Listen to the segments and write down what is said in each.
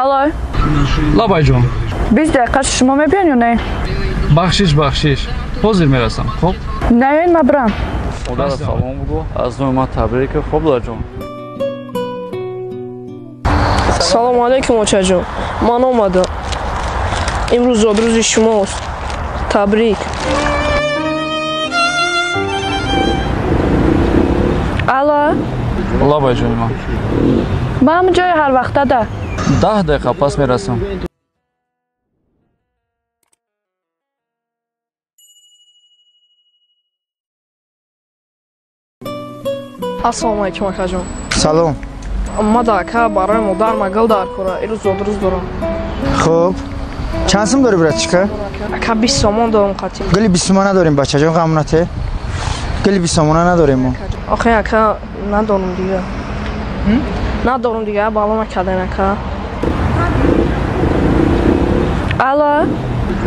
Alo. Лабайҷон. Biz дақиқа шумо мебиён ё не? Бахшиш. Ҳозир мерасам. Хоб? Наёин ма бирам. Модар салом бугӯ. Аз нои ман табрик. Хоб лаҷон. Салому алейкум очаҷон. Ман омадам. Имрӯз зодрӯзи шумост. Табрик. Ало. Лабайҷони ман. Ба ҳамин ҷои ҳарвақтада. 10 дақиқа пас мерасам. Ассалому алейкум акаҷон. Салом. Ман дака барои модар магал дар кора. Ирӯз зодрӯз дорам. Хуб. Чанд сум дори братчика? Ака 20 сомон дорам қатим. Гали 20 сомон надорим бачаҷон, ғамонате. Гали 20 сомон надорим мо. Охе ака надорум дига. Надорум дига, балом акаден ака. Ало.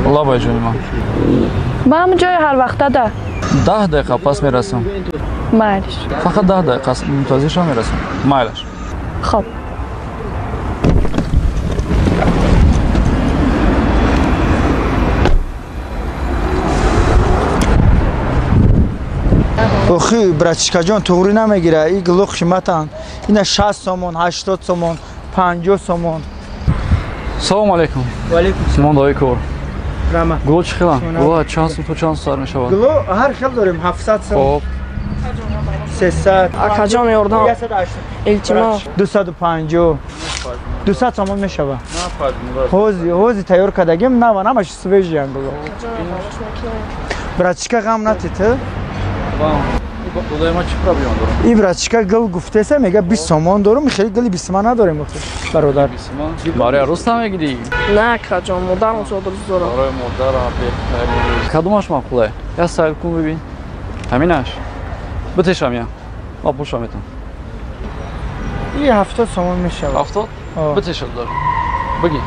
Лабайҷони ман. Ба ҳамин ҷои ҳарвақтада. 10 дақиқа пас мерасам. Майлиш. Фақат 10 дақиқа мутазир шам мерасам. Майлаш. Хоб. Охи братчикаҷон туғри намегира. И гилӯ қиматан. Ина 60 сомон, 80 сомон, 50 сомон. Салому алейкум. Ва алейкум салом. Симон дои кор. Рама. Гуло чӣ хела? Гуло чанд сум то чанд сар мешавад? Гилӯ ҳар хел дорим 700 сом. Хоб. 300. Акаҷон ёрдам. 180. Илтимос. 250. 200 сомон мешава. Ҳози тайёр кардагим нава намаш свежиян гилӯ. Братчика ғам натита. Худаи ман чӣ проблема дорам? И братчика гил гуфтеса мега 20 сомон дорум, хеле гили 20 ман надорим бародар. Барои арӯз намегирӣ? На акаҷон, модарам зодрӯз дорам. Барои модарам беҳтарин. Кадомаш маъқуле? Я сайл кун бибин. Ҳаминаш. Битешам я. Ма пушам метам. И 70 сомон мешава. 70? Битешам дор. Бигӣ.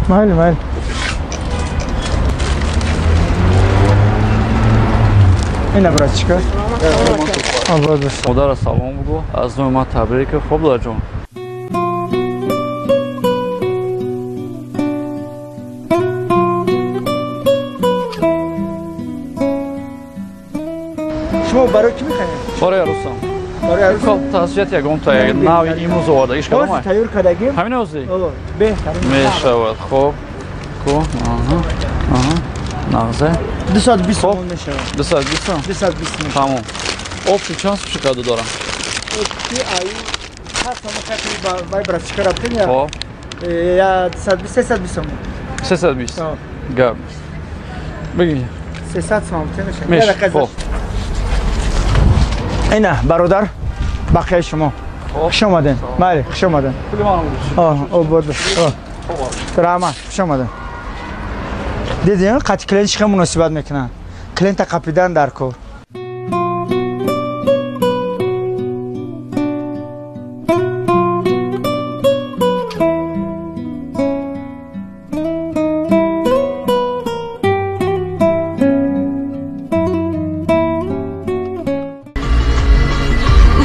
Майли. Ина братчика. Обод бош. Модара салом бугӯ. Аз нои ман табрик. Хоб лаҷон. Шумо барои кӣ мехоҳед? Барои арӯсам. Барои арӯс? Кол tasviyat ягон та нави имрӯз овардагиш Ҳозир кадомай? тайёр кардагим. Ҳамин ҳозир? Беҳтарин. Мешавад. Хоб. Ко. Нағзе. 220 сомон мешава. 220 сом? 220 мешава. Тамом. Обши чанд сум шикарда дорам? Обши ай ҳар сомон хати бай братчика рафтем я. Хоб. Я 320 сомон. 320. Гап. Бигӣ. 300 сомон мешава. Хоб. Ина бародар бақияи шумо. Хуш омаден. Майли, хуш омаден. Пули манро будиш. Обод бош. Раҳмат, хуш омаден. Дидин қати клиент чиқа муносибат мекунанд. Клиента қапидан дар кор.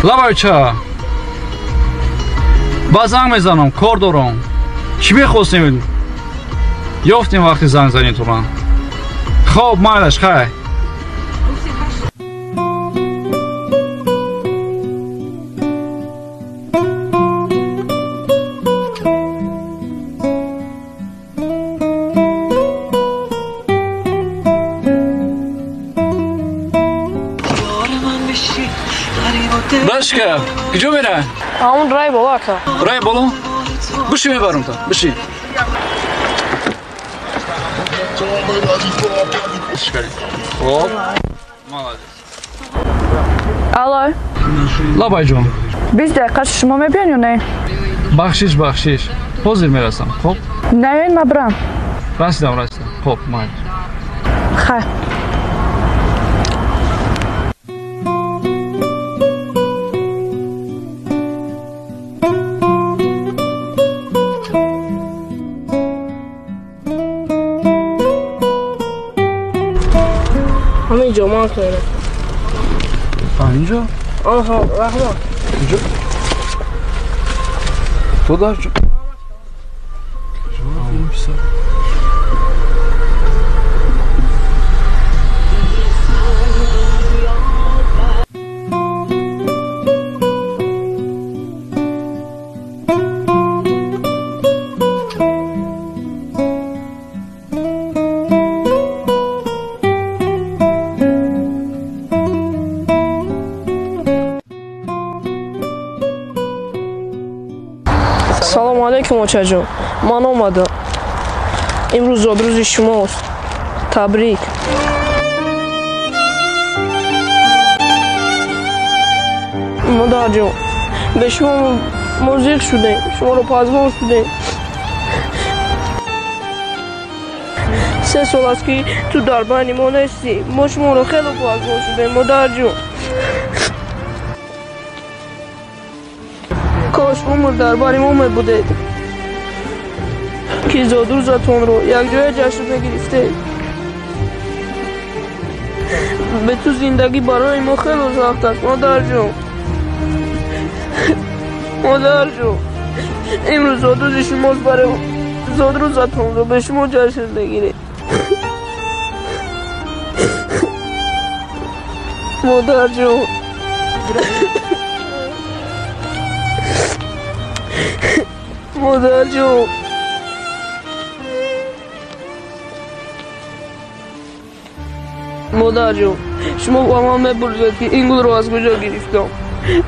Лабайча. Ба занг мезанам, кор дорам. Чӣ мехостем? Ёфтем вақти занг занӣ то ман. Хоб, майлаш, хай. Башка, куҷо мерай? Ҳамун рай боло ака. Рай боло? Биши мебарам то, биши. Хоб. Молодец. Ало. Лабайҷон. 20 дақиқа шумо мебиён ё не? Бахшиш. Ҳозир мерасам. Хоб. Наёин ма бирам. Расидам. Хоб, майли. Хай. ҳаминҷо ман кунем. Ҳаминҷо? Аҳо, раҳмат. Куҷо? Ту дар ҷо? پسر. Salam aleykum oçacığım. Man olmadı. İmruz odruz işim olsun. Tabrik. مادرجان به شما موزیک شدیم شما رو پازمان شدیم 3 سال است که تو در بین ما نیستی ما شما رو خیلی پازمان شدیم مادرجان کاش عمر در بین ما می بودید که زاد روزتون رو یک جای جشن نگرفته به تو زندگی برای ما خیلی سخت است مادرجان مادر جون امروز زادروز شماست برای زادروزتون رو به شما جشن بگیرید مادر جون مادر جون مادر جون شما با من می‌پرسید که این گل رو از کجا گرفتم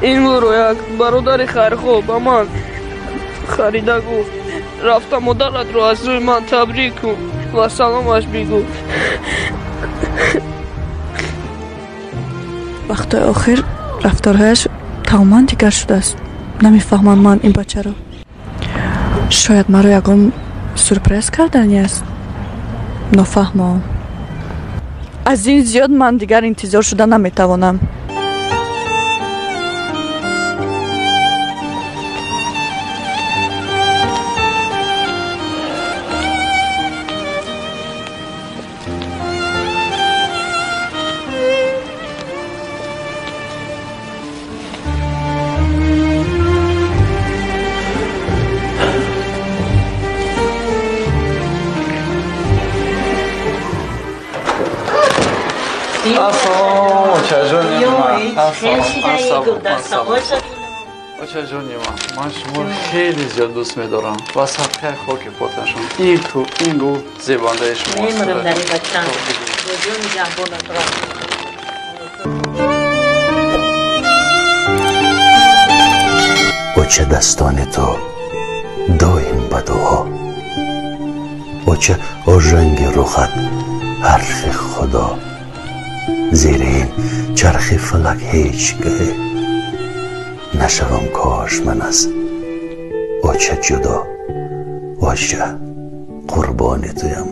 این گل رو یک برادر خیرخواه به من خریده گفت رفتم مادرت رو از روی من تبریک کن و سلامش بگو وقت آخر رفتارهایش تماما دیگر شده است نمیفهمم من این بچه رو شاید مرا یکم سورپرایز کردنی است نفهمم از این زیاد من دیگر انتظار شده نمیتوانم من شما خیلی زیاد دوست می‌دارم و صدقه خاک پاتشون این گل زیبنده شماست میمونم در این بچم جون جهبون اوچه دستان تو دایم به دعا اوچه رنگ رخت حرف خدا زیر این چرخ فلک هیچگاه نشوم کاش من از اوچه جدا اوچه قربان تویم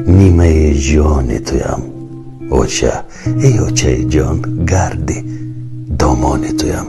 نیمه جان تویم اوچه ای اوچه جان گردی دامان تویم